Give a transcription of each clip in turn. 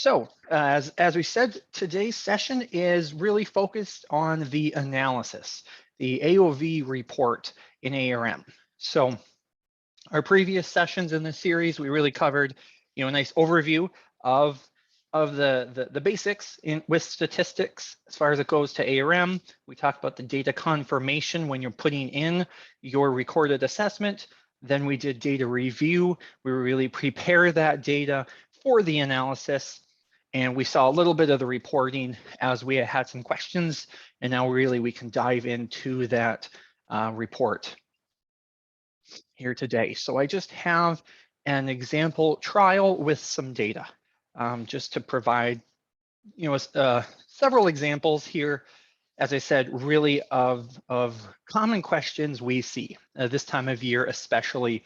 So as we said, today's session is really focused on the analysis, the AOV report in ARM. So our previous sessions in this series, we really covered, a nice overview of the basics with statistics as far as it goes to ARM. We talked about the data confirmation when you're putting in your recorded assessment. Then we did data review. We really prepare that data for the analysis. And we saw a little bit of the reporting as we had some questions. And now really we can dive into that report here today. So I just have an example trial with some data just to provide, several examples here, as I said, really of common questions we see this time of year, especially.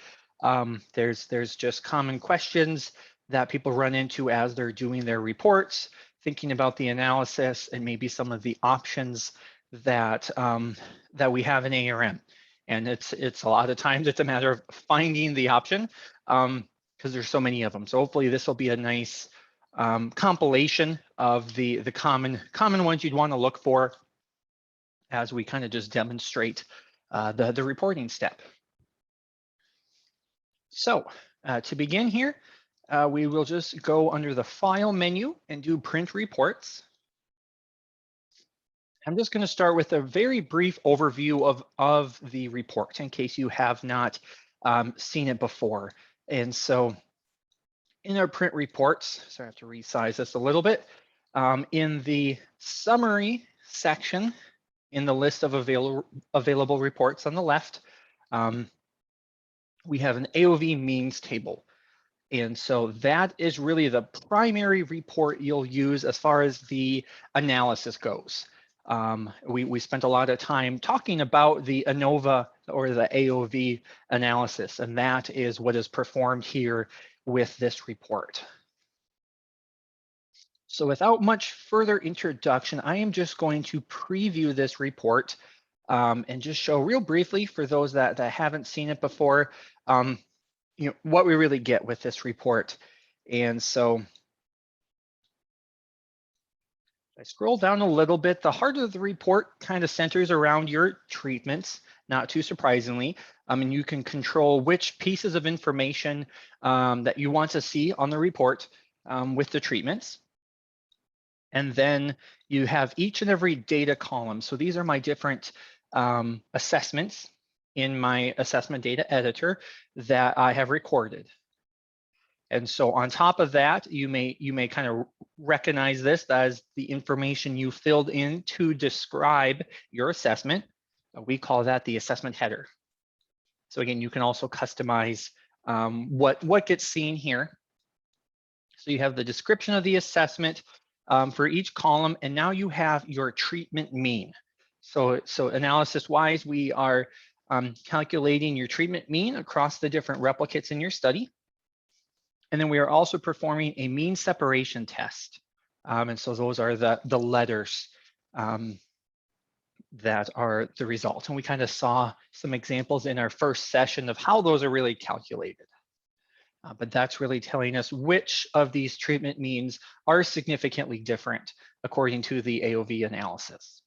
There's just common questions that people run into as they're doing their reports, thinking about the analysis and maybe some of the options that that we have in ARM. And it's a lot of times it's a matter of finding the option because there's so many of them. So hopefully this will be a nice compilation of the common ones you'd want to look for as we kind of just demonstrate the reporting step. So to begin here, we will just go under the File menu and do Print Reports. I'm just going to start with a very brief overview of the report in case you have not seen it before. And so in our print reports, so I have to resize this a little bit, in the summary section in the list of available reports on the left, we have an AOV means table. And so that is really the primary report you'll use as far as the analysis goes. We spent a lot of time talking about the ANOVA or the AOV analysis, and that is what is performed here with this report. So without much further introduction, I am just going to preview this report and just show real briefly for those that haven't seen it before, what we really get with this report. And so I scroll down a little bit. The heart of the report kind of centers around your treatments, not too surprisingly. And you can control which pieces of information that you want to see on the report with the treatments. And then you have each and every data column. So these are my different assessments in my assessment data editor that I have recorded. And so on top of that, you may kind of recognize this as the information you filled in to describe your assessment. We call that the assessment header. So again, you can also customize what gets seen here. So you have the description of the assessment for each column, and now you have your treatment mean. So analysis-wise, we are calculating your treatment mean across the different replicates in your study. And then we are also performing a mean separation test. And so those are the letters that are the result. And we kind of saw some examples in our first session of how those are really calculated. But that's really telling us which of these treatment means are significantly different according to the AOV analysis.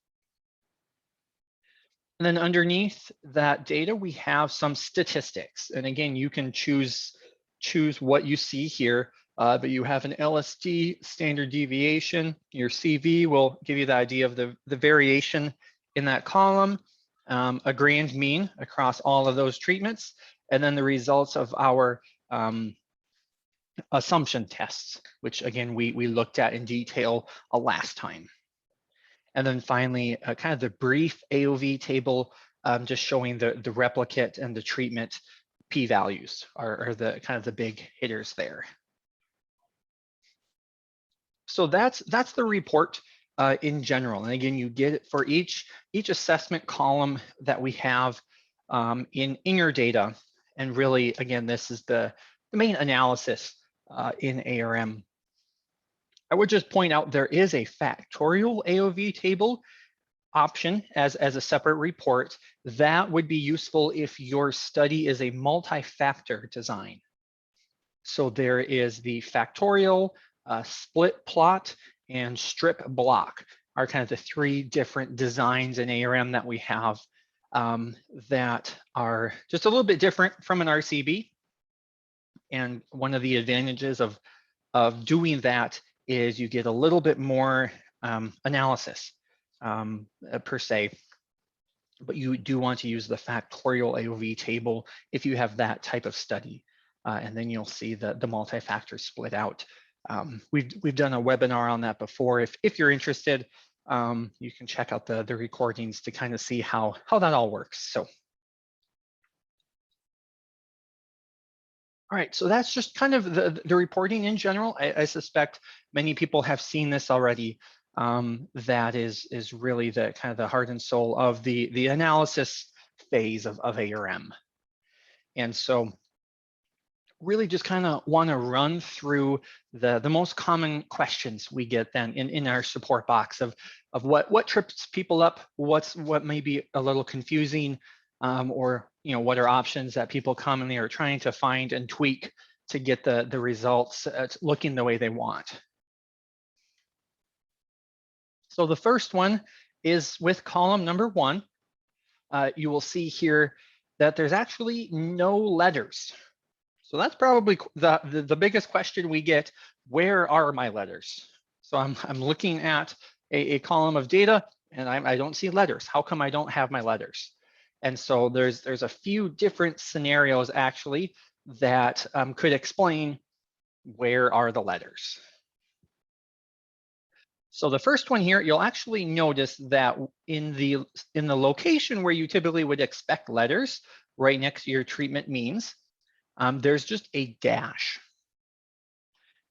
And then underneath that data, we have some statistics. And again, you can choose what you see here, but you have an LSD standard deviation. Your CV will give you the idea of the variation in that column, a grand mean across all of those treatments, and then the results of our assumption tests, which again, we looked at in detail last time. And then finally, kind of the brief AOV table, just showing the replicate and the treatment p-values are the kind of the big hitters there. So that's the report in general. And again, you get it for each assessment column that we have in your data. And really, again, this is the main analysis in ARM. I would just point out there is a Factorial Aov Table option as a separate report. That would be useful if your study is a multi-factor design. So there is the Factorial split plot, and strip block are kind of the three different designs in ARM that we have that are just a little bit different from an RCB. And one of the advantages of doing that is you get a little bit more analysis per se, but you do want to use the Factorial Aov Table if you have that type of study. And then you'll see the multi-factor split out. We've done a webinar on that before. If you're interested, you can check out the recordings to kind of see how that all works. So, all right, so that's just kind of the reporting in general. I suspect many people have seen this already. That is really the kind of the heart and soul of the analysis phase of ARM. And so really just kind of want to run through the most common questions we get then in our support box of what trips people up, what may be a little confusing, or what are options that people commonly are trying to find and tweak to get the results looking the way they want. So the first one is with column number 1. You will see here that there's actually no letters. So that's probably the biggest question we get. Where are my letters? So I'm looking at a column of data and I don't see letters. How come I don't have my letters? And so there's a few different scenarios actually that could explain where are the letters. So the first one here, you'll actually notice that in the location where you typically would expect letters, right next to your treatment means, there's just a dash.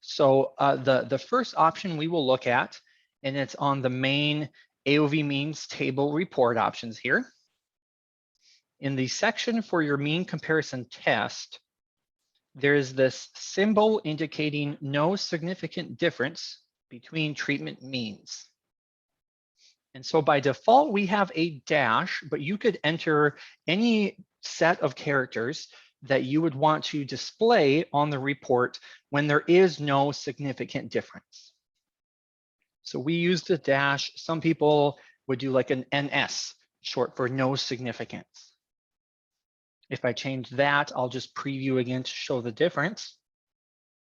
So the first option we will look at, and it's on the main AOV means table report options here. In the section for your mean comparison test, there's this symbol indicating no significant difference between treatment means. And so by default, we have a dash, but you could enter any set of characters that you would want to display on the report when there is no significant difference. So we use the dash. Some people would do like an NS, short for no significance. If I change that, I'll just preview again to show the difference.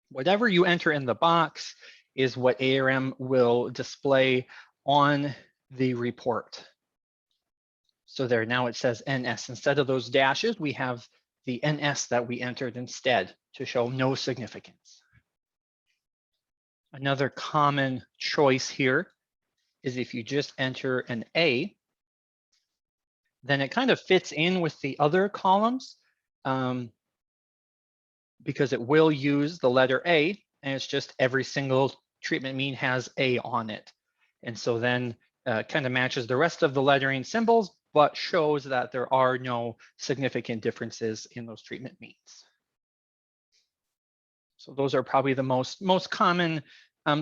Whatever you enter in the box is what ARM will display on the report. So there, now it says NS. Instead of those dashes, we have the NS that we entered instead to show no significance. Another common choice here is if you just enter an A, then it kind of fits in with the other columns because it will use the letter A, and it's just every single treatment mean has A on it. And so then kind of matches the rest of the lettering symbols, but shows that there are no significant differences in those treatment means. So those are probably the most common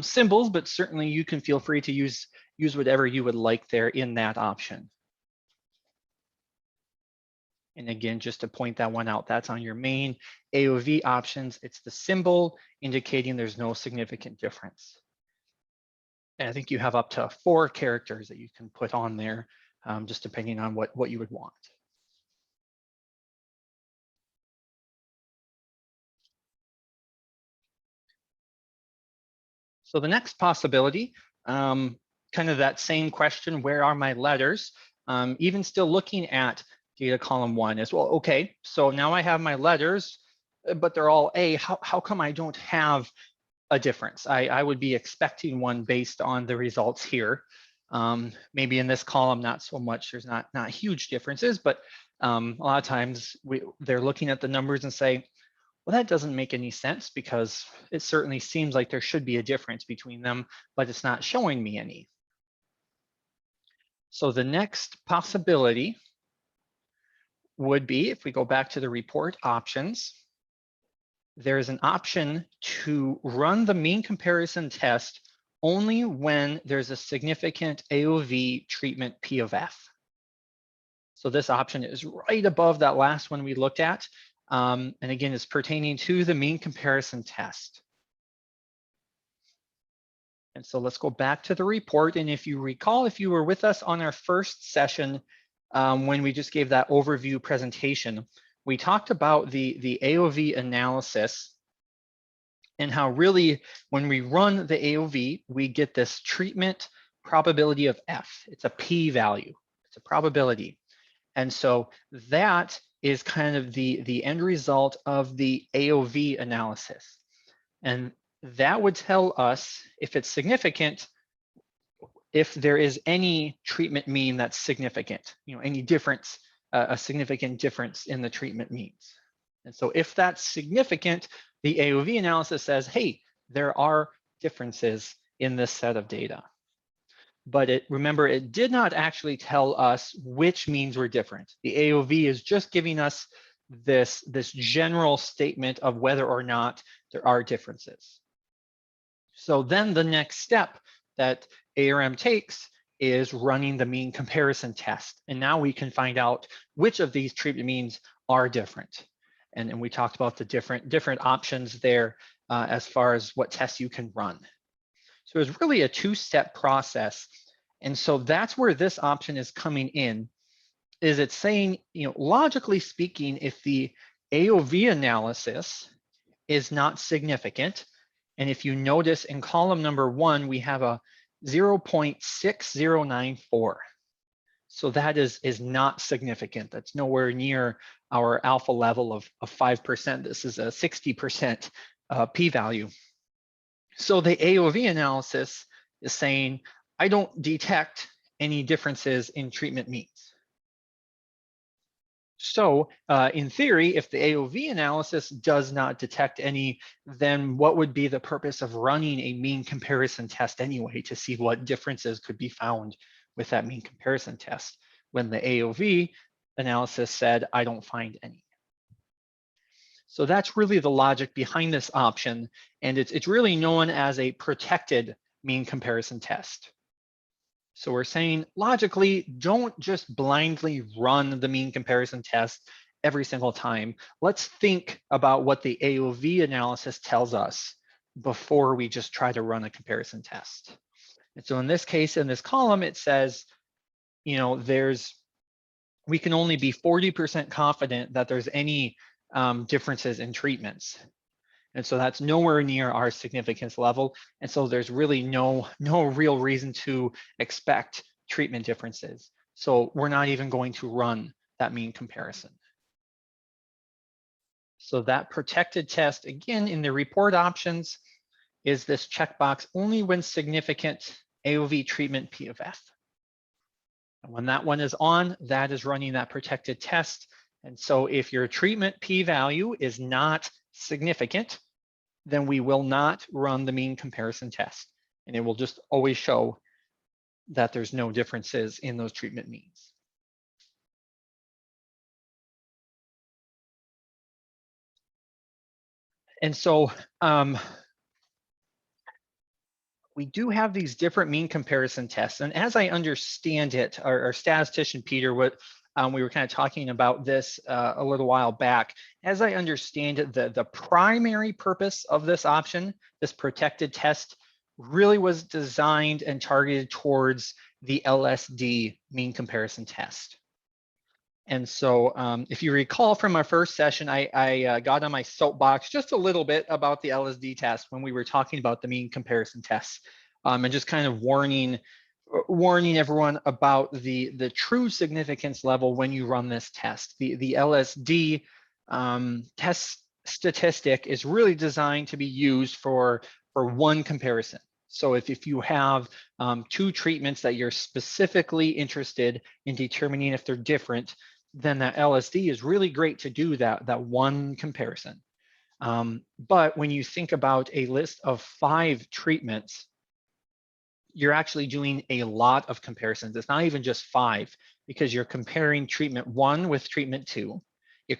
symbols, but certainly you can feel free to use whatever you would like there in that option. And again, just to point that one out, that's on your main AOV options. It's the symbol indicating there's no significant difference. And I think you have up to 4 characters that you can put on there, just depending on what you would want. So the next possibility, kind of that same question, where are my letters? Even still looking at data column 1 is, well, okay, so now I have my letters, but they're all A. How come I don't have a difference? I would be expecting one based on the results here. Maybe in this column, not so much. There's not huge differences, but a lot of times they're looking at the numbers and say, well, that doesn't make any sense because it certainly seems like there should be a difference between them, but it's not showing me any. So the next possibility would be, if we go back to the report options, there is an option to run the mean comparison test only when there's a significant AOV treatment P of F. So this option is right above that last one we looked at. And again, it's pertaining to the mean comparison test. And so let's go back to the report. And if you recall, if you were with us on our first session, when we just gave that overview presentation, we talked about the AOV analysis and how really when we run the AOV, we get this treatment probability of F. It's a p-value, it's a probability. And so that is kind of the end result of the AOV analysis. And that would tell us if it's significant, if there is any treatment mean that's significant, any difference, a significant difference in the treatment means. And so if that's significant, the AOV analysis says, hey, there are differences in this set of data. But remember, it did not actually tell us which means were different. The AOV is just giving us this general statement of whether or not there are differences. So then the next step that ARM takes is running the mean comparison test. And now we can find out which of these treatment means are different. And we talked about the different options there as far as what tests you can run. So it's really a two-step process. And so that's where this option is coming in, is it's saying, logically speaking, if the AOV analysis is not significant, and if you notice in column number 1, we have a 0.6094. So that is not significant. That's nowhere near our alpha level of 5%. This is a 60% p-value. So the AOV analysis is saying, I don't detect any differences in treatment means. So in theory, if the AOV analysis does not detect any, then what would be the purpose of running a mean comparison test anyway to see what differences could be found with that mean comparison test when the AOV analysis said, I don't find any. So that's really the logic behind this option. And it's really known as a protected mean comparison test. So we're saying logically, don't just blindly run the mean comparison test every single time. Let's think about what the AOV analysis tells us before we just try to run a comparison test. And so in this case, in this column, it says, we can only be 40% confident that there's any differences in treatments. And so that's nowhere near our significance level. And so there's really no real reason to expect treatment differences. So we're not even going to run that mean comparison. So that protected test, again, in the report options, is this checkbox only when significant AOV treatment P of F. And when that one is on, that is running that protected test. And so if your treatment p-value is not significant, then we will not run the mean comparison test. And it will just always show that there's no differences in those treatment means. And so we do have these different mean comparison tests. And as I understand it, our statistician, Peter, we were kind of talking about this a little while back. As I understand it, the primary purpose of this option, this protected test, really was designed and targeted towards the LSD mean comparison test. And so if you recall from our first session, I got on my soapbox just a little bit about the LSD test when we were talking about the mean comparison tests, and just kind of warning everyone about the true significance level when you run this test. The LSD test statistic is really designed to be used for one comparison. So if you have two treatments that you're specifically interested in determining if they're different, then that LSD is really great to do that one comparison. But when you think about a list of 5 treatments, you're actually doing a lot of comparisons. It's not even just 5, because you're comparing treatment 1 with treatment 2. You're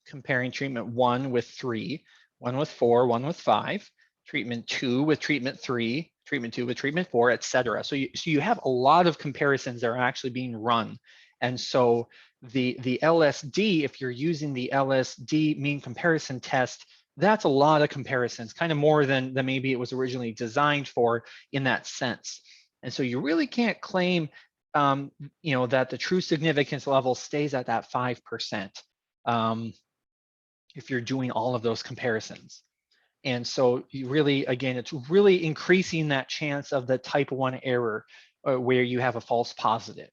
comparing treatment 1 with 3, 1 with 4, 1 with 5, treatment 2 with treatment 3, treatment 2 with treatment 4, etc. So you have a lot of comparisons that are actually being run. And so the LSD, if you're using the LSD mean comparison test, That's a lot of comparisons, kind of more than maybe it was originally designed for in that sense. And so you really can't claim, that the true significance level stays at that 5% if you're doing all of those comparisons. And so you really, again, it's really increasing that chance of the type 1 error where you have a false positive,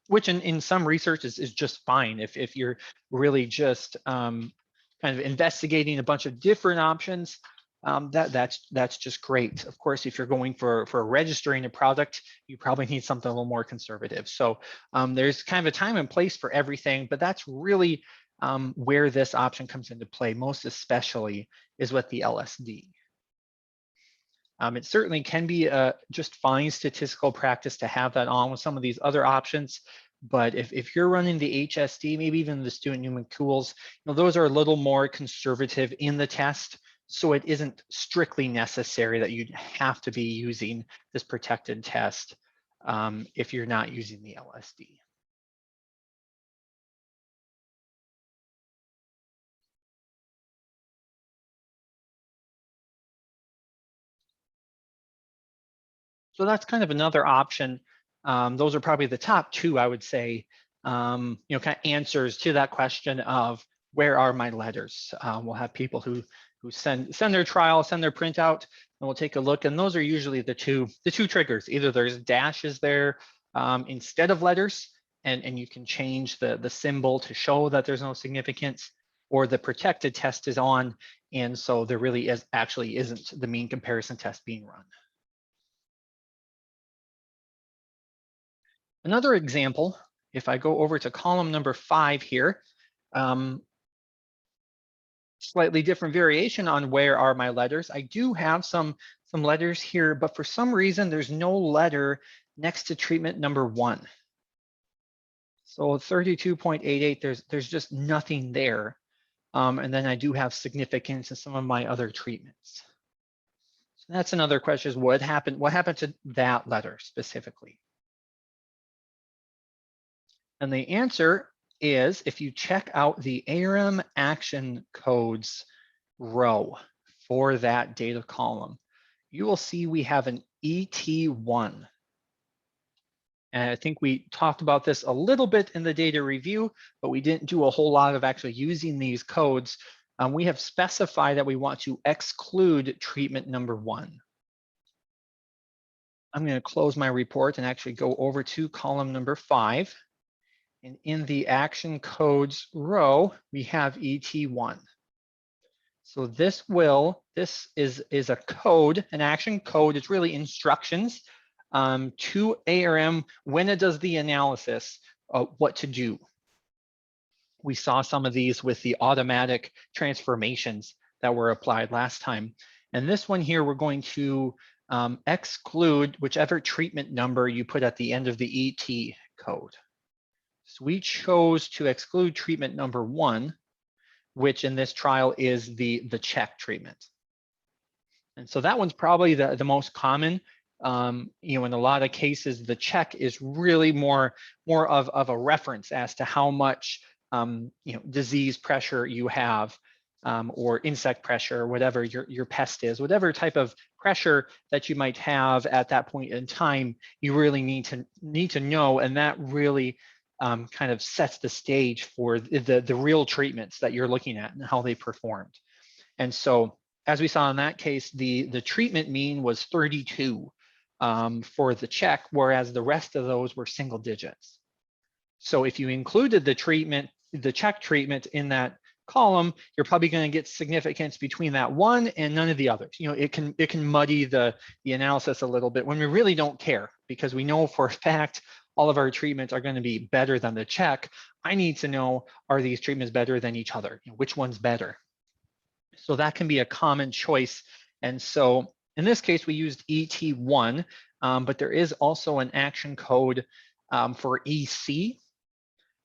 which in some research is just fine if you're really just kind of investigating a bunch of different options. That's just great. Of course, if you're going for registering a product, you probably need something a little more conservative. So there's kind of a time and place for everything, but that's really where this option comes into play, most especially is with the LSD. It certainly can be just fine statistical practice to have that on with some of these other options. But if you're running the HSD, maybe even the student Newman tools, those are a little more conservative in the test. So it isn't strictly necessary that you have to be using this protected test if you're not using the LSD. So that's kind of another option. Those are probably the top two, I would say, kind of answers to that question of where are my letters? We'll have people who send their trial, send their printout, and we'll take a look. And those are usually the two triggers. Either there's dashes there instead of letters, and you can change the symbol to show that there's no significance, or the protected test is on, and so there really isn't the mean comparison test being run. Another example, if I go over to column number 5 here, slightly different variation on where are my letters. I do have some letters here, but for some reason, there's no letter next to treatment number 1. So 32.88, there's just nothing there. And then I do have significance in some of my other treatments. So that's another question, is what happened to that letter specifically? And the answer is, if you check out the ARM action codes row for that data column, you will see we have an ET1. And I think we talked about this a little bit in the data review, but we didn't do a whole lot of actually using these codes. We have specified that we want to exclude treatment number 1. I'm going to close my report and actually go over to column number 5. And in the action codes row, we have ET1. So this is a code, an action code. It's really instructions to ARM when it does the analysis, what to do. We saw some of these with the automatic transformations that were applied last time. And this one here, we're going to exclude whichever treatment number you put at the end of the ET code. So we chose to exclude treatment number 1, which in this trial is the check treatment. And so that one's probably the most common. In a lot of cases, the check is really more of a reference as to how much disease pressure you have, or insect pressure, whatever your pest is, whatever type of pressure that you might have at that point in time, you really need to know, and that really kind of sets the stage for the real treatments that you're looking at and how they performed. And so, as we saw in that case, the treatment mean was 32 for the check, whereas the rest of those were single digits. So if you included the check treatment in that column, you're probably going to get significance between that one and none of the others. It can muddy the analysis a little bit when we really don't care, because we know for a fact all of our treatments are going to be better than the check. I need to know, are these treatments better than each other? Which one's better? So that can be a common choice. And so in this case, we used ET1, but there is also an action code for EC,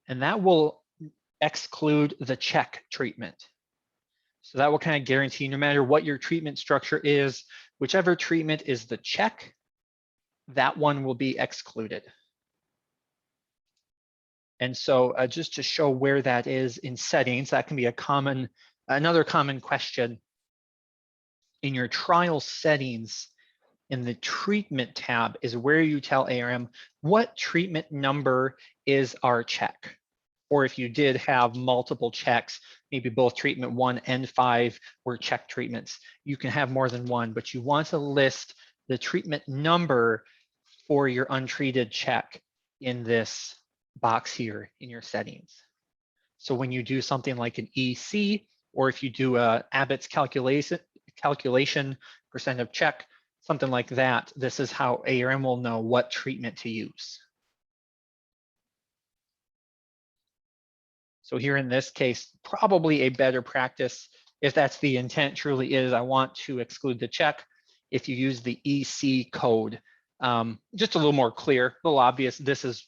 and that will exclude the check treatment. So that will kind of guarantee, no matter what your treatment structure is, whichever treatment is the check, that one will be excluded. And so just to show where that is in settings, that can be another common question in your trial settings, in the treatment tab is where you tell ARM what treatment number is our check. Or if you did have multiple checks, maybe both treatment 1 and 5 were check treatments, you can have more than one, but you want to list the treatment number for your untreated check in this box here in your settings. So when you do something like an EC, or if you do a Abbott's calculation percent of check, something like that, this is how ARM will know what treatment to use. So here in this case, probably a better practice, if that's the intent truly is, I want to exclude the check, if you use the EC code, just a little more clear, a little obvious, this is,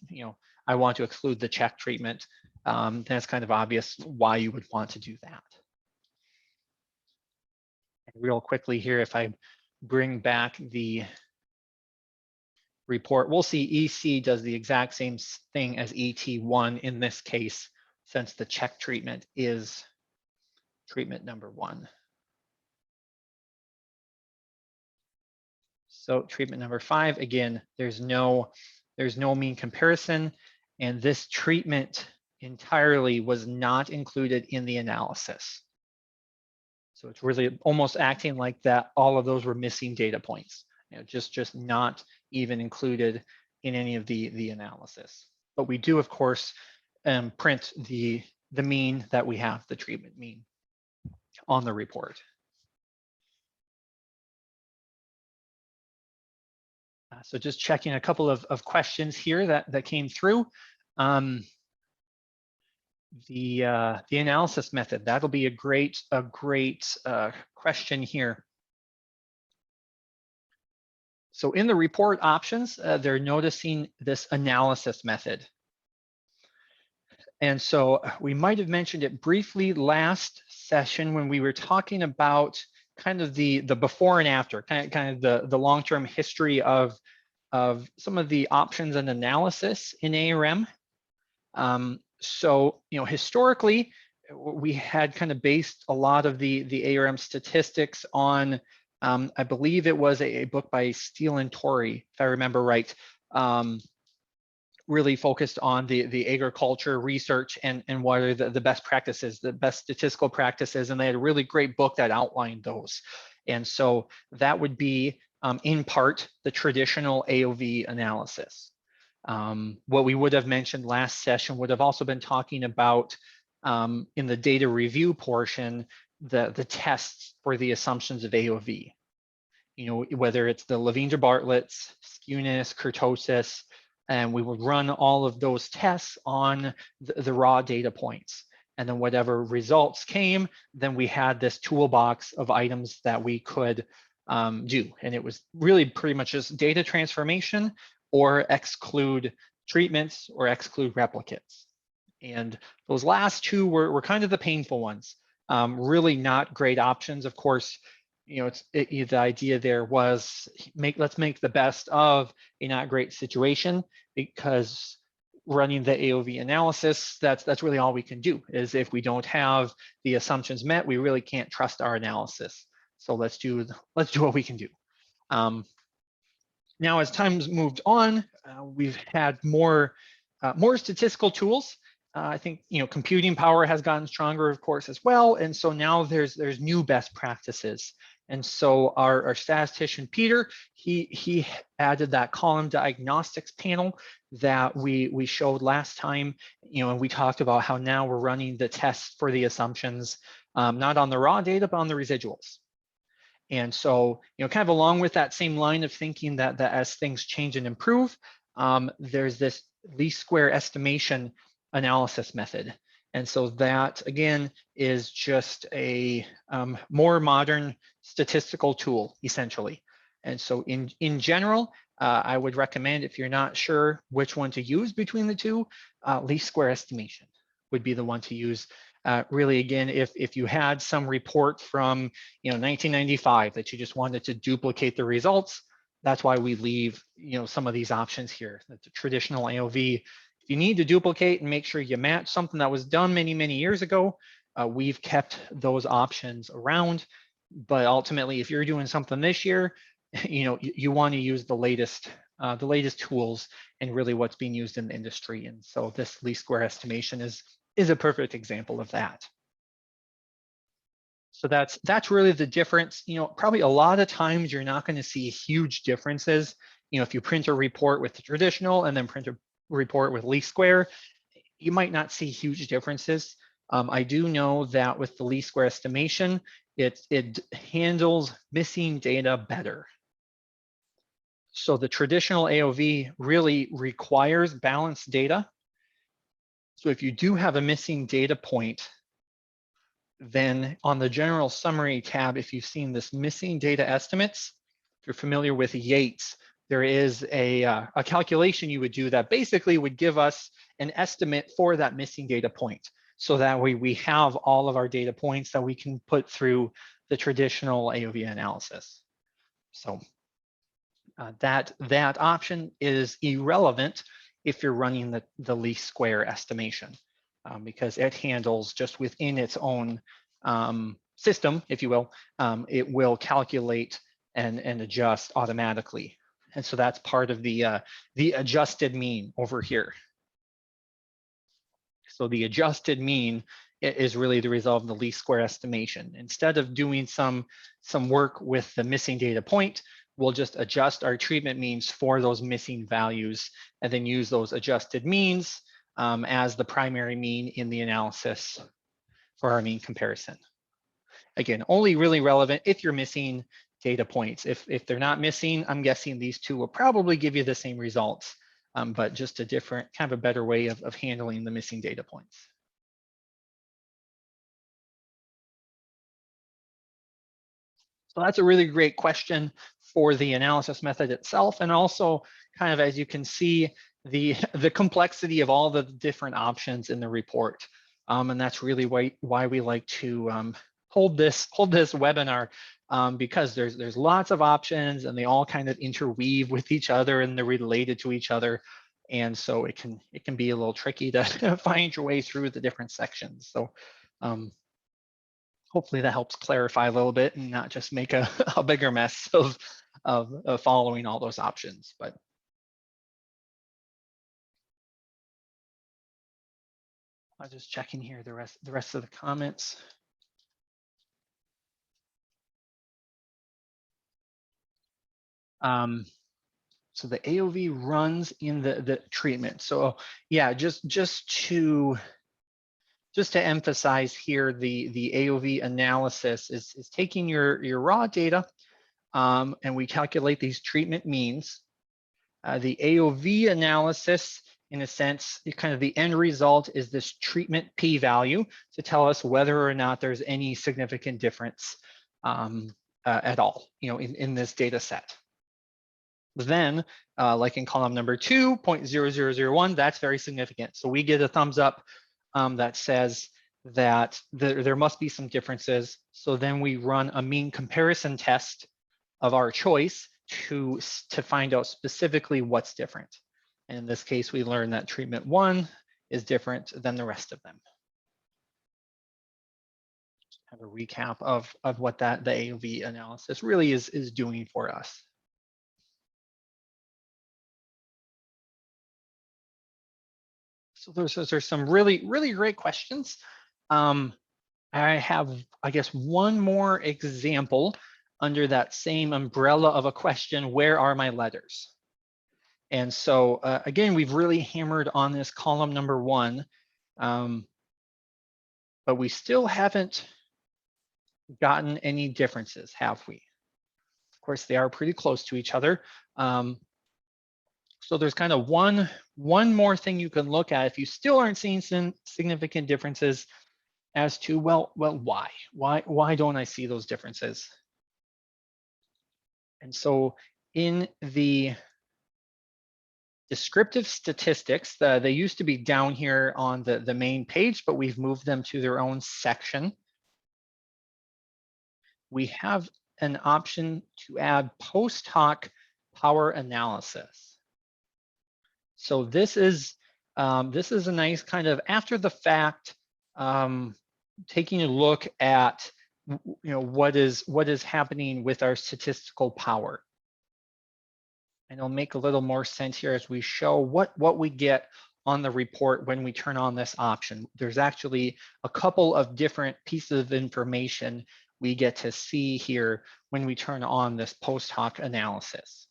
I want to exclude the check treatment. That's kind of obvious why you would want to do that. And real quickly here, if I bring back the report, we'll see EC does the exact same thing as ET1 in this case, since the check treatment is treatment number 1. So treatment number 5, again, there's no mean comparison, and this treatment entirely was not included in the analysis. So it's really almost acting like that all of those were missing data points, just not even included in any of the analysis. But we do, of course, print the mean that we have, the treatment mean, on the report. So just checking a couple of questions here that came through. The analysis method, that'll be a great question here. So in the report options, they're noticing this analysis method. And so we might have mentioned it briefly last session when we were talking about kind of the before and after, kind of the long-term history of some of the options and analysis in ARM. So, historically, we had kind of based a lot of the ARM statistics on, I believe it was a book by Steele and Torrey, if I remember right, really focused on the agriculture research and what are the best practices, the best statistical practices, and they had a really great book that outlined those. And so that would be, in part, the traditional AOV analysis. What we would have mentioned last session would have also been talking about, in the data review portion, the tests for the assumptions of AOV. Whether it's the Levine-Bartlett's, skewness, kurtosis, and we would run all of those tests on the raw data points. And then whatever results came, then we had this toolbox of items that we could do. And it was really pretty much just data transformation or exclude treatments or exclude replicates. And those last two were kind of the painful ones. Really not great options. Of course, the idea there was let's make the best of a not great situation, because running the AOV analysis, that's really all we can do. Is if we don't have the assumptions met, we really can't trust our analysis. So let's do what we can do. Now, as time's moved on, we've had more statistical tools. I think computing power has gotten stronger, of course, as well. And so now there's new best practices. And so our statistician Peter, he added that column diagnostics panel that we showed last time. And we talked about how now we're running the tests for the assumptions, not on the raw data, but on the residuals. And so, kind of along with that same line of thinking that as things change and improve, there's this least square estimation analysis method. And so that, again, is just a more modern statistical tool, essentially. And so in general, I would recommend, if you're not sure which one to use between the two, least square estimation would be the one to use. Really, again, if you had some report from 1995 that you just wanted to duplicate the results, that's why we leave some of these options here. That's a traditional AOV. If you need to duplicate and make sure you match something that was done many years ago, we've kept those options around. But ultimately, if you're doing something this year, you want to use the latest tools and really what's being used in the industry. And so this least square estimation is a perfect example of that. So that's really the difference. Probably a lot of times you're not going to see huge differences. If you print a report with the traditional and then print a report with least square, you might not see huge differences. I do know that with the least square estimation, it handles missing data better. So the traditional AOV really requires balanced data. So if you do have a missing data point, then on the general summary tab, if you've seen this missing data estimates, if you're familiar with Yates, there is a calculation you would do that basically would give us an estimate for that missing data point. So that way we have all of our data points that we can put through the traditional AOV analysis. So that option is irrelevant if you're running the least square estimation, because it handles just within its own system, if you will, it will calculate and adjust automatically. And so that's part of the adjusted mean over here. So the adjusted mean is really the result of the least square estimation. Instead of doing some work with the missing data point, we'll just adjust our treatment means for those missing values and then use those adjusted means as the primary mean in the analysis for our mean comparison. Again, only really relevant if you're missing data points. If they're not missing, I'm guessing these two will probably give you the same results, but just a different, kind of a better way of handling the missing data points. So that's a really great question for the analysis method itself. And also kind of, as you can see, the complexity of all the different options in the report. And that's really why we like to hold this webinar, because there's lots of options and they all kind of interweave with each other and they're related to each other. And so it can be a little tricky to find your way through the different sections. So hopefully that helps clarify a little bit and not just make a bigger mess of following all those options. But I'm just checking here the rest of the comments. So the AOV runs in the treatment. So yeah, just to emphasize here, the AOV analysis is taking your raw data, and we calculate these treatment means. The AOV analysis, in a sense, kind of the end result is this treatment p-value to tell us whether or not there's any significant difference at all, in this data set. Then, like in column number 2, 0.0001, that's very significant. So we get a thumbs up that says that there must be some differences. So then we run a mean comparison test of our choice to find out specifically what's different. And in this case, we learned that treatment 1 is different than the rest of them. Have a recap of what the AOV analysis really is doing for us. So those are some really great questions. I have, I guess, one more example under that same umbrella of a question: where are my letters? And so again, we've really hammered on this column number 1, but we still haven't gotten any differences, have we? Of course, they are pretty close to each other. So there's kind of one more thing you can look at if you still aren't seeing some significant differences as to, well, why don't I see those differences? And so in the descriptive statistics, they used to be down here on the main page, but we've moved them to their own section. We have an option to add post-hoc power analysis. So this is a nice kind of after the fact, taking a look at what is happening with our statistical power. And it'll make a little more sense here as we show what we get on the report when we turn on this option. There's actually a couple of different pieces of information we get to see here when we turn on this post hoc analysis.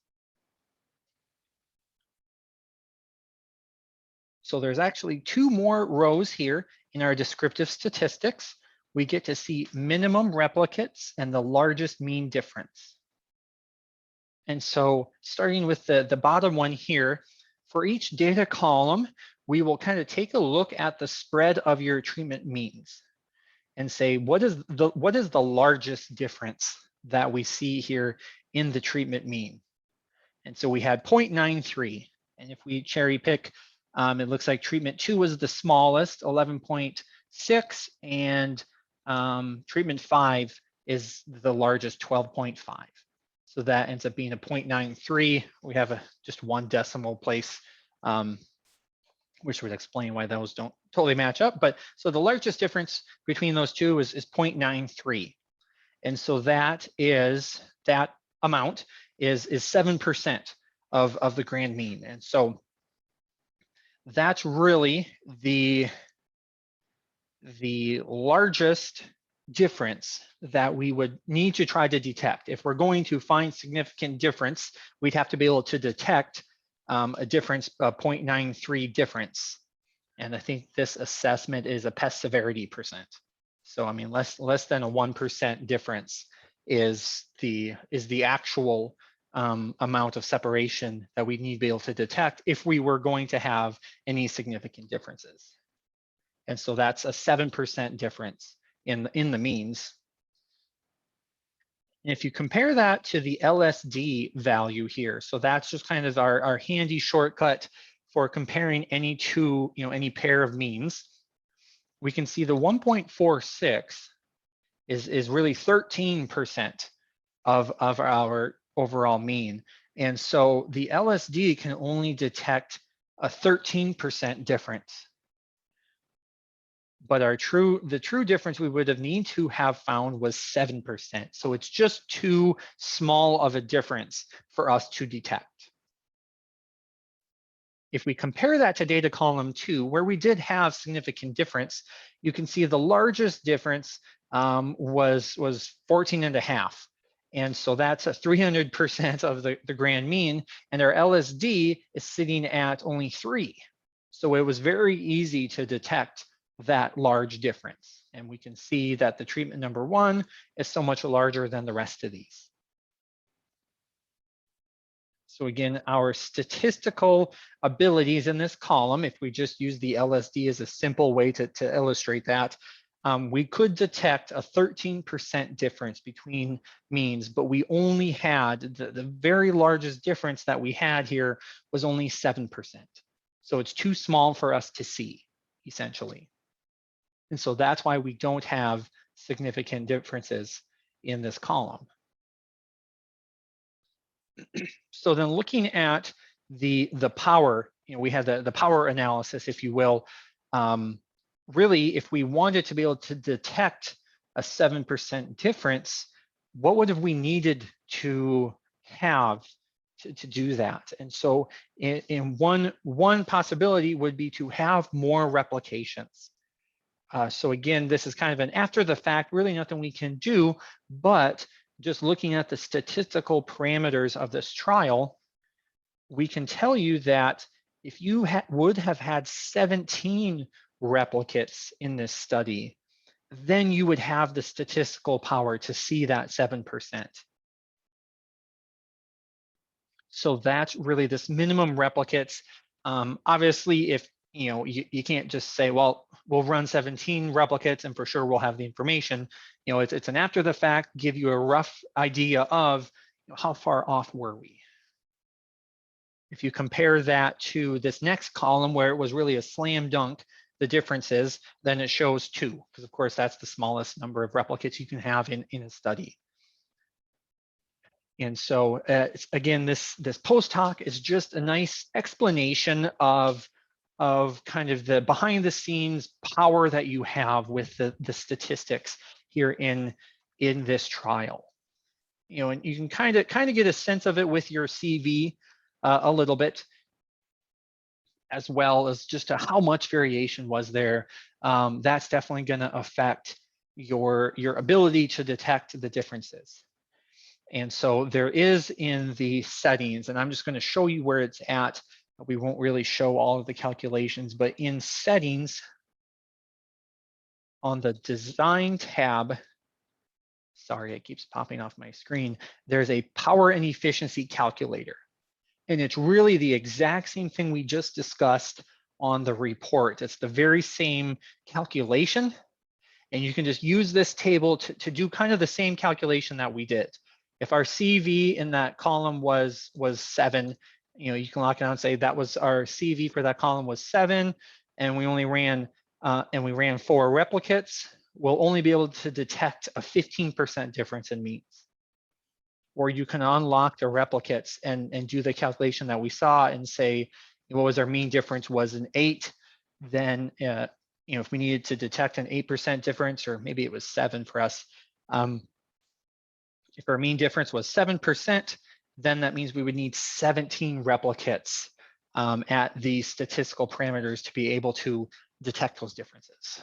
So there's actually two more rows here in our descriptive statistics. We get to see minimum replicates and the largest mean difference. And so starting with the bottom one here, for each data column, we will kind of take a look at the spread of your treatment means and say, what is the largest difference that we see here in the treatment mean? And so we had 0.93. And if we cherry pick, it looks like treatment 2 was the smallest, 11.6, and treatment 5 is the largest, 12.5. So that ends up being a 0.93. We have just one decimal place, which would explain why those don't totally match up. But so the largest difference between those two is 0.93. And so that amount is 7% of the grand mean. And so that's really the largest difference that we would need to try to detect. If we're going to find significant difference, we'd have to be able to detect a difference, a 0.93 difference. And I think this assessment is a pest severity percent. So I mean, less than a 1% difference is the actual amount of separation that we need to be able to detect if we were going to have any significant differences. And so that's a 7% difference in the means. And if you compare that to the LSD value here, so that's just kind of our handy shortcut for comparing any two, any pair of means, we can see the 1.46 is really 13% of our overall mean. And so the LSD can only detect a 13% difference. But the true difference we would have need to have found was 7%. So it's just too small of a difference for us to detect. If we compare that to data column 2, where we did have significant difference, you can see the largest difference was 14.5. And so that's a 300% of the grand mean, and our LSD is sitting at only 3. So it was very easy to detect that large difference. And we can see that the treatment number 1 is so much larger than the rest of these. So again, our statistical abilities in this column, if we just use the LSD as a simple way to illustrate that, we could detect a 13% difference between means, but we only had the very largest difference that we had here was only 7%. So it's too small for us to see, essentially. And so that's why we don't have significant differences in this column. So then looking at the power, we have the power analysis, if you will. Really, if we wanted to be able to detect a 7% difference, what would have we needed to have to do that? And so in one possibility would be to have more replications. So again, this is kind of an after the fact, really nothing we can do, but just looking at the statistical parameters of this trial, we can tell you that if you would have had 17 replicates in this study, then you would have the statistical power to see that 7%. So that's really this minimum replicates. Obviously, if you can't just say, well, we'll run 17 replicates and for sure we'll have the information. It's an after the fact, give you a rough idea of how far off were we. If you compare that to this next column where it was really a slam dunk, the differences, then it shows 2, because of course that's the smallest number of replicates you can have in a study. And so again, this post hoc is just a nice explanation of kind of the behind the scenes power that you have with the statistics here in in this trial. You know, and you can kind of get a sense of it with your CV a little bit, as well as just how much variation was there. That's definitely going to affect your ability to detect the differences. And so there is in the settings, and I'm just going to show you where it's at. We won't really show all of the calculations, but in settings on the design tab, sorry, it keeps popping off my screen, there's a power and efficiency calculator. And it's really the exact same thing we just discussed on the report. It's the very same calculation. And you can just use this table to do kind of the same calculation that we did. If our CV in that column was 7, you know, you can lock it down and say that was our CV for that column was 7, and we only ran 4 replicates. We'll only be able to detect a 15% difference in means. Or you can unlock the replicates and do the calculation that we saw and say, what was our mean difference was an 8, then you know, if we needed to detect an 8% difference, or maybe it was 7 for us, if our mean difference was 7%, then that means we would need 17 replicates at the statistical parameters to be able to detect those differences.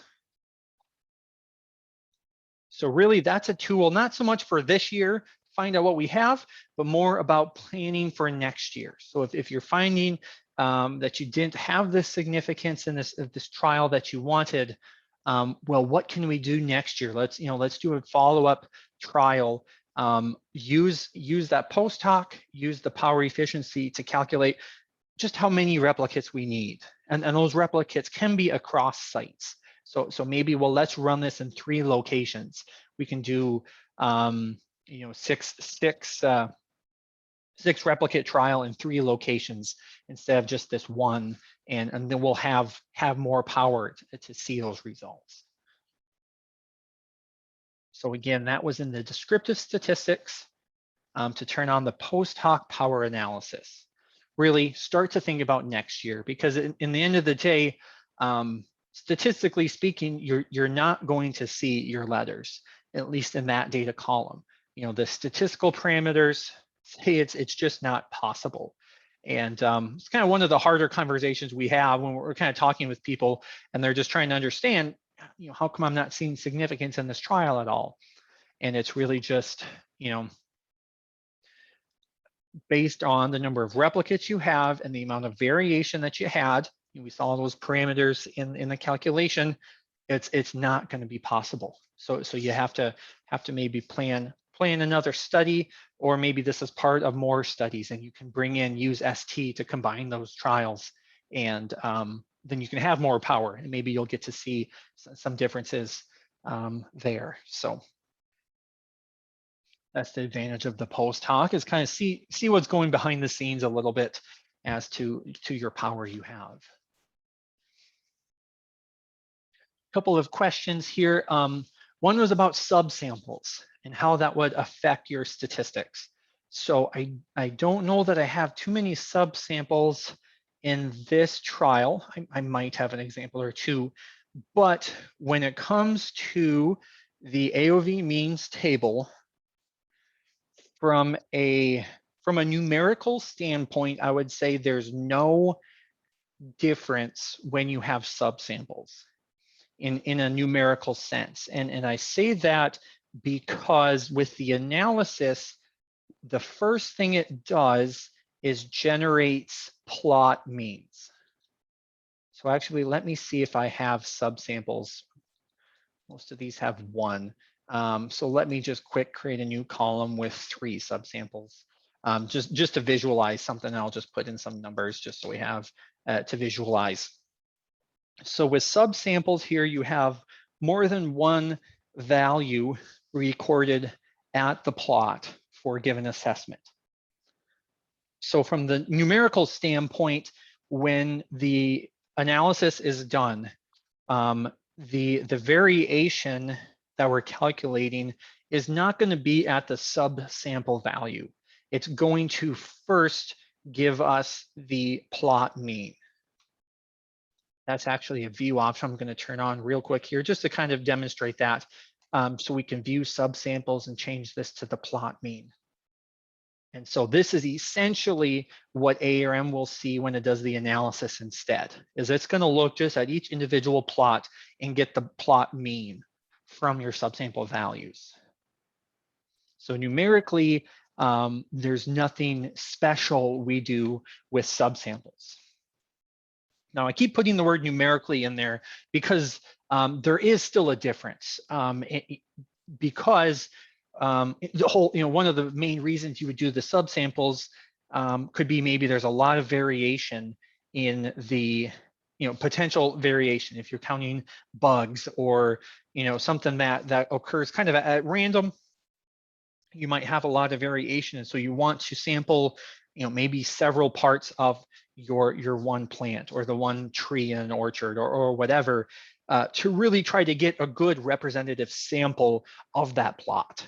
So really that's a tool, not so much for this year, find out what we have, but more about planning for next year. So if you're finding that you didn't have this significance in this trial that you wanted, well, what can we do next year? Let's do a follow-up trial. Use that post hoc, use the power efficiency to calculate just how many replicates we need. And those replicates can be across sites. So maybe, well, let's run this in 3 locations. We can do, you know, six replicate trial in 3 locations instead of just this one, and then we'll have more power to see those results. So again, that was in the descriptive statistics to turn on the post hoc power analysis. Really start to think about next year, because in the end of the day, statistically speaking, you're not going to see your letters, at least in that data column. You know, the statistical parameters say it's just not possible. And it's kind of one of the harder conversations we have when we're kind of talking with people and they're just trying to understand, you know, how come I'm not seeing significance in this trial at all? And it's really just, you know, based on the number of replicates you have and the amount of variation that you had. We saw those parameters in the calculation. It's not going to be possible. So you have to maybe plan another study, or maybe this is part of more studies, and you can use ST to combine those trials, and then you can have more power, and maybe you'll get to see some differences there. So that's the advantage of the post hoc, is kind of see what's going behind the scenes a little bit as to your power you have. Couple of questions here. One was about subsamples and how that would affect your statistics. So I don't know that I have too many subsamples in this trial. I might have an example or two, but when it comes to the AOV means table, from a numerical standpoint, I would say there's no difference when you have subsamples in a numerical sense. And I say that because with the analysis, the first thing it does is generates plot means. So actually, let me see if I have subsamples. Most of these have 1. So let me just create a new column with 3 subsamples, just to visualize something. I'll just put in some numbers just so we have to visualize. So with subsamples here, you have more than one value recorded at the plot for a given assessment. So from the numerical standpoint, when the analysis is done, the variation that we're calculating is not going to be at the subsample value. It's going to first give us the plot mean. That's actually a view option I'm going to turn on real quick here just to kind of demonstrate that. so we can view subsamples and change this to the plot mean. And so this is essentially what ARM will see when it does the analysis instead, is it's going to look just at each individual plot and get the plot mean from your subsample values. So numerically, there's nothing special we do with subsamples. Now, I keep putting the word numerically in there because there is still a difference. Because the whole, one of the main reasons you would do the subsamples could be maybe there's a lot of variation in the, potential variation if you're counting bugs or, something that occurs kind of at random. You might have a lot of variation, and so you want to sample, maybe several parts of your one plant or the one tree in an orchard or whatever, to really try to get a good representative sample of that plot.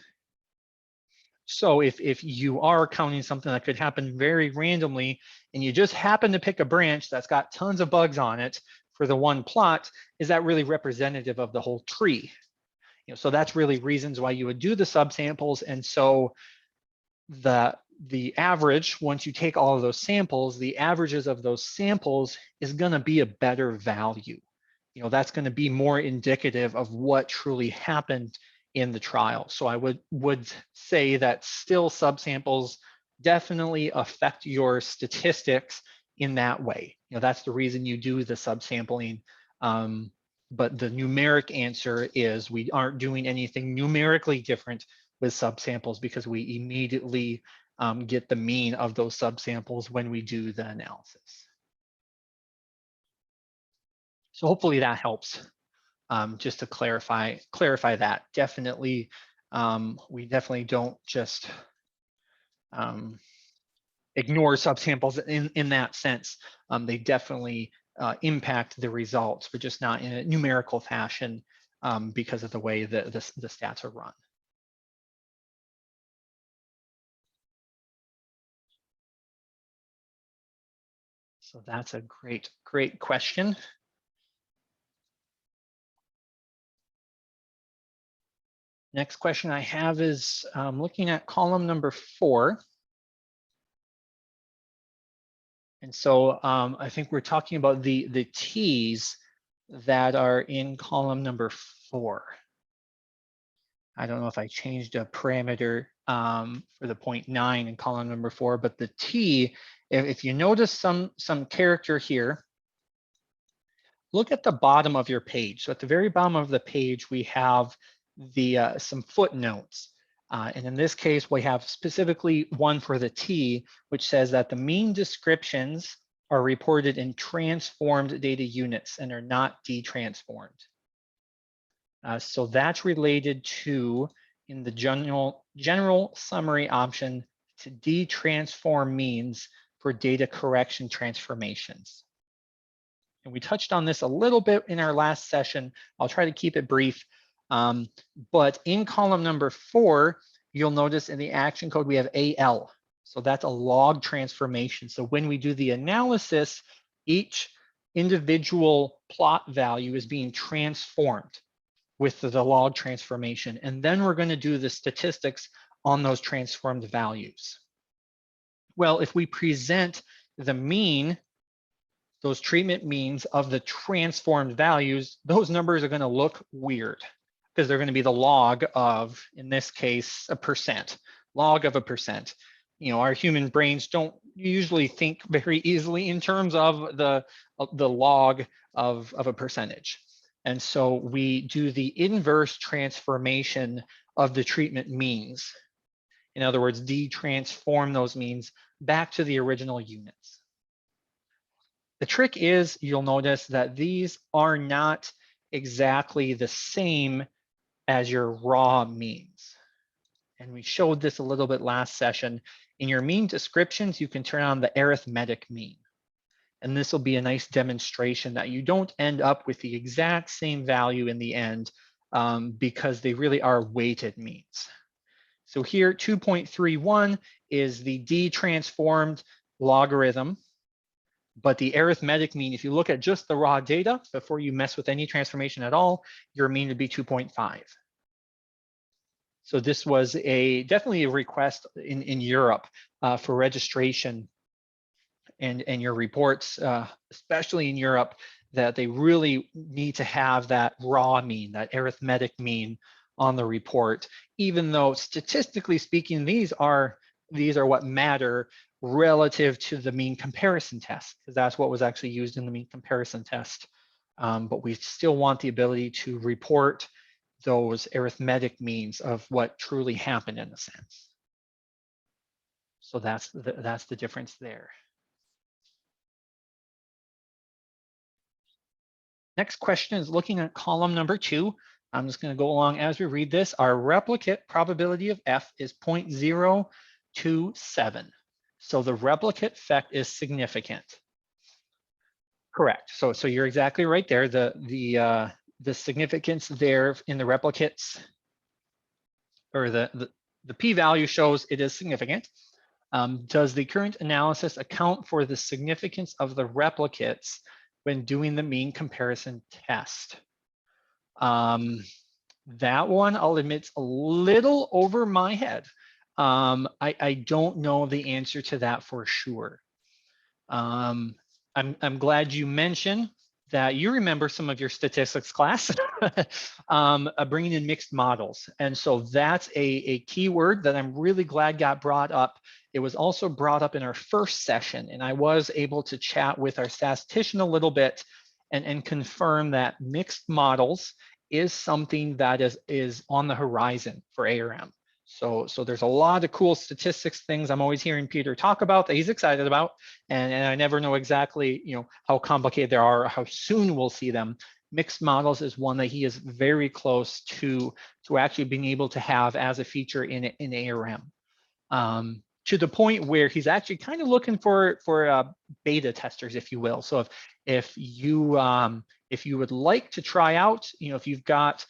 So if you are counting something that could happen very randomly and you just happen to pick a branch that's got tons of bugs on it for the one plot, is that really representative of the whole tree? So that's really reasons why you would do the subsamples. And so the average, once you take all of those samples, the averages of those samples is going to be a better value. That's going to be more indicative of what truly happened in the trial. So I would say that still subsamples definitely affect your statistics in that way. That's the reason you do the subsampling. But the numeric answer is we aren't doing anything numerically different with subsamples because we immediately get the mean of those subsamples when we do the analysis. So hopefully that helps. Just to clarify that. Definitely, we definitely don't just ignore subsamples in that sense. They definitely impact the results, but just not in a numerical fashion because of the way that the stats are run. So that's a great question. Next question I have is looking at column number 4. And so I think we're talking about the T's that are in column number 4. I don't know if I changed a parameter for the 0.9 in column number 4, but the T, if you notice some character here, look at the bottom of your page. So at the very bottom of the page, we have the some footnotes. And in this case, we have specifically one for the T, which says that the mean descriptions are reported in transformed data units and are not detransformed. So that's related to, in the general summary option, to detransform means for data correction transformations. And we touched on this a little bit in our last session. I'll try to keep it brief. But in column number 4, you'll notice in the action code, we have AL. So that's a log transformation. So when we do the analysis, each individual plot value is being transformed with the log transformation. And then we're going to do the statistics on those transformed values. Well, if we present the mean, those treatment means of the transformed values, those numbers are going to look weird because they're going to be the log of, in this case, a percent, log of a percent. Our human brains don't usually think very easily in terms of the log of a percentage. And so we do the inverse transformation of the treatment means. In other words, detransform those means back to the original units. The trick is, you'll notice that these are not exactly the same as your raw means. And we showed this a little bit last session. In your mean descriptions, you can turn on the arithmetic mean. And this will be a nice demonstration that you don't end up with the exact same value in the end because they really are weighted means. So here, 2.31 is the detransformed logarithm. But the arithmetic mean, if you look at just the raw data before you mess with any transformation at all, your mean would be 2.5. So this was definitely a request in Europe for registration and your reports, especially in Europe, that they really need to have that raw mean, that arithmetic mean on the report, even though statistically speaking, these are what matter relative to the mean comparison test, because that's what was actually used in the mean comparison test. But we still want the ability to report those arithmetic means of what truly happened in a sense. So that's the difference there. Next question is looking at column number 2. I'm just going to go along as we read this. Our replicate probability of F is 0.027. So the replicate effect is significant. Correct. So you're exactly right there. The significance there in the replicates, or the p-value shows it is significant. Does the current analysis account for the significance of the replicates when doing the mean comparison test? That one, I'll admit, it's a little over my head. I don't know the answer to that for sure. I'm glad you mentioned that you remember some of your statistics class, bringing in mixed models. And so that's a keyword that I'm really glad got brought up. It was also brought up in our first session, and I was able to chat with our statistician a little bit and confirm that mixed models is something that is on the horizon for ARM. So there's a lot of cool statistics things I'm always hearing Peter talk about that he's excited about, and I never know exactly how complicated they are or how soon we'll see them. Mixed models is one that he is very close to actually being able to have as a feature in ARM, to the point where he's actually kind of looking for beta testers, if you will. So if you would like to try out, if you've got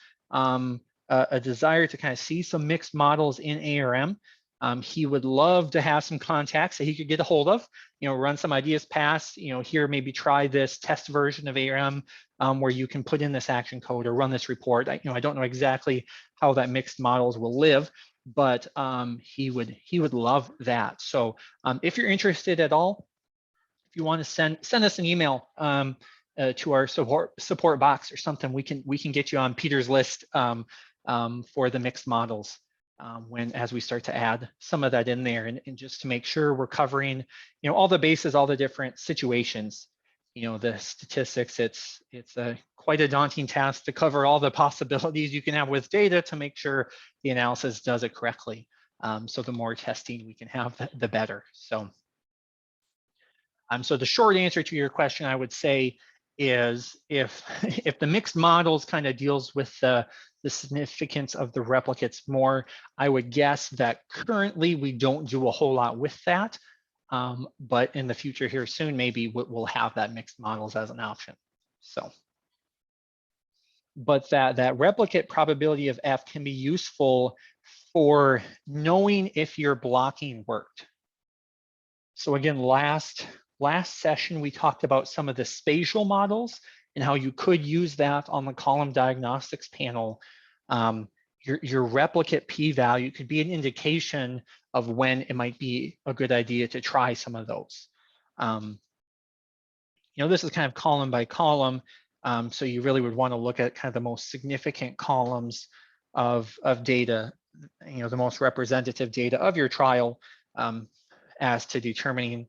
a desire to kind of see some mixed models in ARM, he would love to have some contacts that he could get a hold of, run some ideas past, here, maybe try this test version of ARM where you can put in this action code or run this report. I don't know exactly how that mixed models will live, but he would love that. So if you're interested at all, if you want to send us an email to our support box or something, we can get you on Peter's list for the mixed models as we start to add some of that in there, and just to make sure we're covering all the bases, all the different situations. The statistics, it's quite a daunting task to cover all the possibilities you can have with data to make sure the analysis does it correctly. So the more testing we can have, the better. So the short answer to your question, I would say, is if the mixed models kind of deals with the significance of the replicates more, I would guess that currently we don't do a whole lot with that. But in the future here soon, maybe we'll have that mixed models as an option. So, but that replicate probability of F can be useful for knowing if your blocking worked. So again, last session, we talked about some of the spatial models and how you could use that on the column diagnostics panel. Your replicate p-value could be an indication of when it might be a good idea to try some of those. This is kind of column by column, so you really would want to look at kind of the most significant columns of data, the most representative data of your trial, as to determining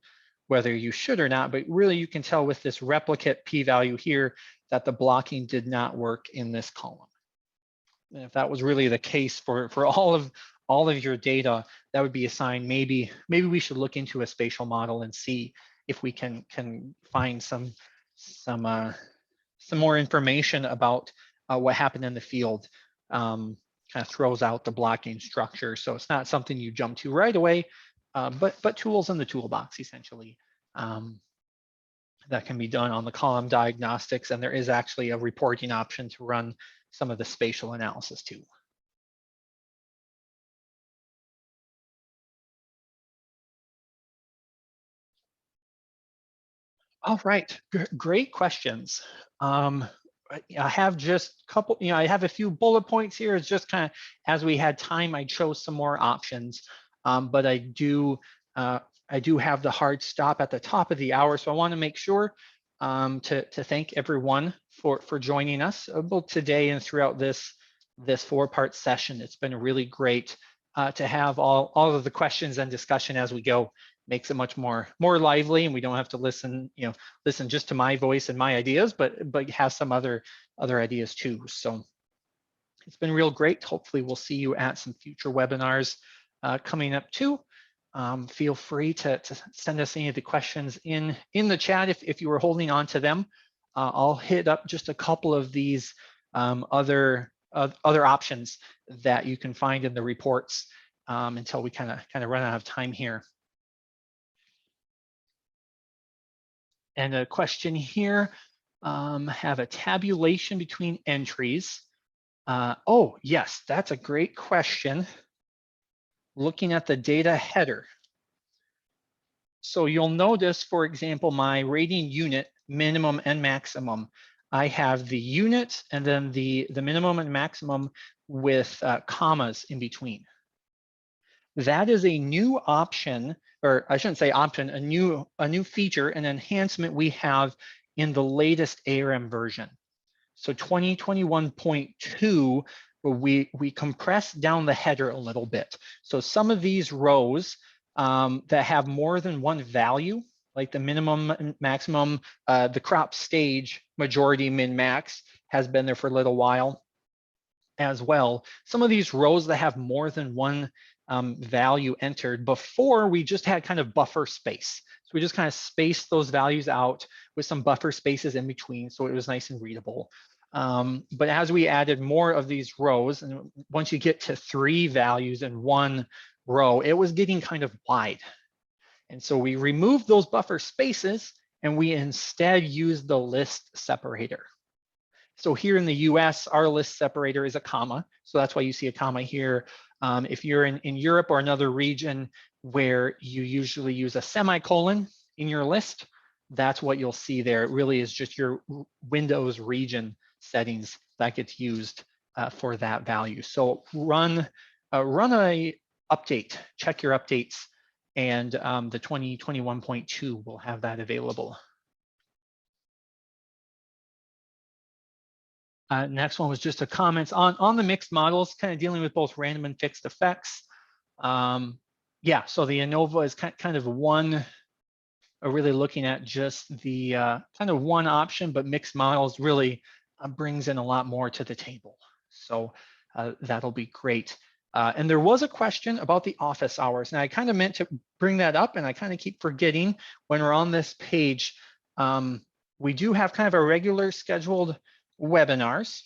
whether you should or not. But really, you can tell with this replicate p-value here that the blocking did not work in this column. And if that was really the case for all of your data, that would be a sign maybe we should look into a spatial model and see if we can find some more information about what happened in the field. Kind of throws out the blocking structure. So it's not something you jump to right away, but tools in the toolbox essentially that can be done on the column diagnostics. And there is actually a reporting option to run some of the spatial analysis too. All right, great questions. I have just a couple, I have a few bullet points here. It's just kind of as we had time, I chose some more options, but I do have the hard stop at the top of the hour, so I want to make sure to thank everyone for joining us both today and throughout this 4-part session. It's been really great to have all of the questions and discussion as we go. Makes it much more lively, and we don't have to listen just to my voice and my ideas, but have some other ideas too. So it's been real great. Hopefully we'll see you at some future webinars coming up too. Feel free to send us any of the questions in the chat if you were holding on to them. I'll hit up just a couple of these other options that you can find in the reports until we kind of run out of time here. And a question here, have a tabulation between entries. Oh, yes, that's a great question. Looking at the data header. So you'll notice, for example, my rating unit, minimum and maximum. I have the unit and then the minimum and maximum with commas in between. That is a new option, or I shouldn't say option, a new feature, an enhancement we have in the latest ARM version. So 2021.2, we compressed down the header a little bit. So some of these rows that have more than one value, like the minimum and maximum, the crop stage, majority, min, max, has been there for a little while as well. Some of these rows that have more than one value entered, before we just had kind of buffer space. So we just kind of spaced those values out with some buffer spaces in between, so it was nice and readable. But as we added more of these rows, and once you get to 3 values in one row, it was getting kind of wide. And so we removed those buffer spaces and we instead used the list separator. So here in the US, our list separator is a comma. So that's why you see a comma here. If you're in Europe or another region where you usually use a semicolon in your list, that's what you'll see there. It really is just your Windows region settings that gets used for that value. So run a update, check your updates, and the 2021.2 will have that available. Next one was just a comment on the mixed models, kind of dealing with both random and fixed effects. Yeah, so the ANOVA is kind of one, really looking at just the kind of one option, but mixed models really brings in a lot more to the table. So that'll be great. And there was a question about the office hours, and I kind of meant to bring that up, and I kind of keep forgetting when we're on this page. We do have kind of a regular scheduled webinars.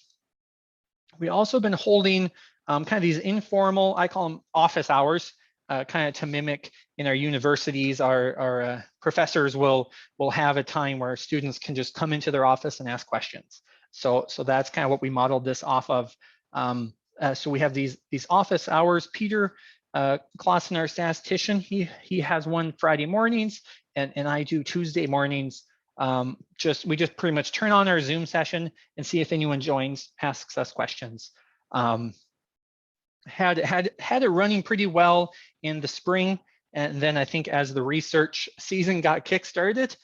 We also been holding kind of these informal, I call them office hours, kind of to mimic in our universities. Our professors will have a time where students can just come into their office and ask questions. So that's kind of what we modeled this off of. So we have these office hours. Peter Clausen, our statistician, he has one Friday mornings, and I do Tuesday mornings. We just pretty much turn on our Zoom session and see if anyone joins, asks us questions. Had it running pretty well in the spring, and then I think as the research season got kickstarted,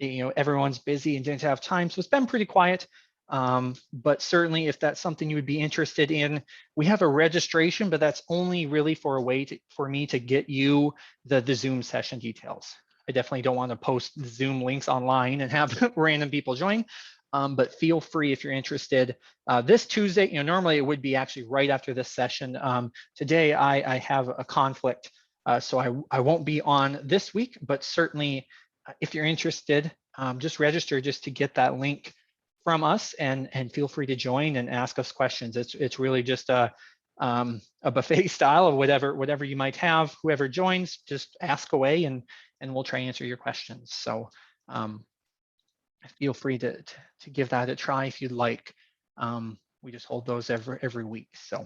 everyone's busy and didn't have time, so it's been pretty quiet. But certainly, if that's something you would be interested in, we have a registration, but that's only really for a way for me to get you the Zoom session details. I definitely don't want to post the Zoom links online and have random people join, but feel free if you're interested. This Tuesday, normally it would be actually right after this session. Today I have a conflict, so I won't be on this week, but certainly if you're interested, just register just to get that link from us, and feel free to join and ask us questions. It's really just a buffet style of whatever you might have. Whoever joins, just ask away, and we'll try and answer your questions. So feel free to give that a try if you'd like. We just hold those every week. So.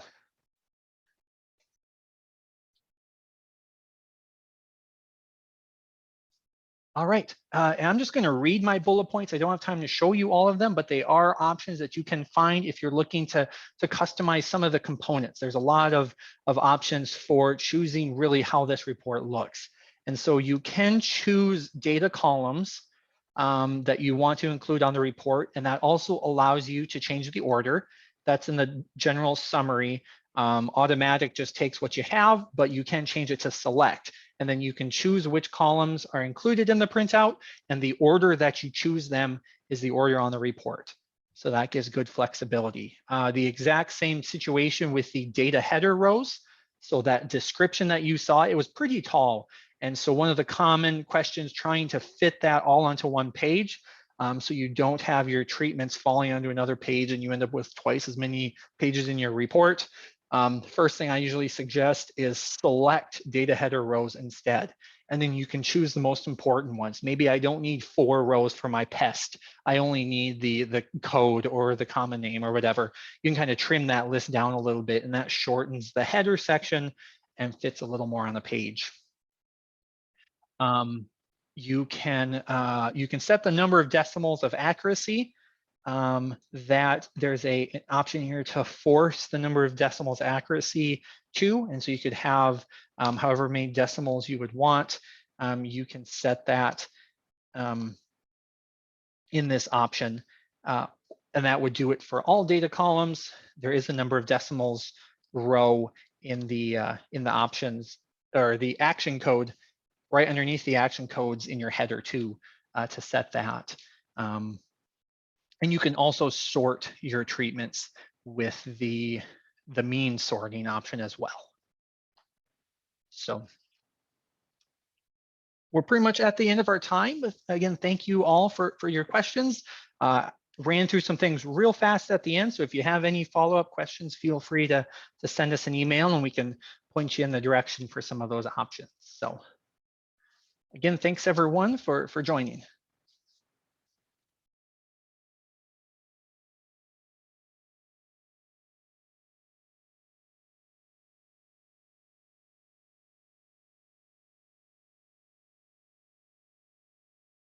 All right, and I'm just going to read my bullet points. I don't have time to show you all of them, but they are options that you can find if you're looking to customize some of the components. There's a lot of options for choosing really how this report looks. And so you can choose data columns that you want to include on the report, and that also allows you to change the order. That's in the general summary. Automatic just takes what you have, but you can change it to select. And then you can choose which columns are included in the printout, and the order that you choose them is the order on the report. So that gives good flexibility. The exact same situation with the data header rows. So that description that you saw, it was pretty tall. And so one of the common questions trying to fit that all onto one page, so you don't have your treatments falling onto another page and you end up with twice as many pages in your report. First thing I usually suggest is select data header rows instead. And then you can choose the most important ones. Maybe I don't need 4 rows for my pest. I only need the code or the common name or whatever. You can kind of trim that list down a little bit, and that shortens the header section and fits a little more on the page. You can set the number of decimals of accuracy. That there's an option here to force the number of decimals accuracy to, and so you could have however many decimals you would want. You can set that in this option, and that would do it for all data columns. There is a number of decimals row in the options or the action code right underneath the action codes in your header too, to set that. And you can also sort your treatments with the mean sorting option as well. So we're pretty much at the end of our time. But again, thank you all for your questions. Ran through some things real fast at the end. So if you have any follow-up questions, feel free to send us an email and we can point you in the direction for some of those options. So again, thanks everyone for joining.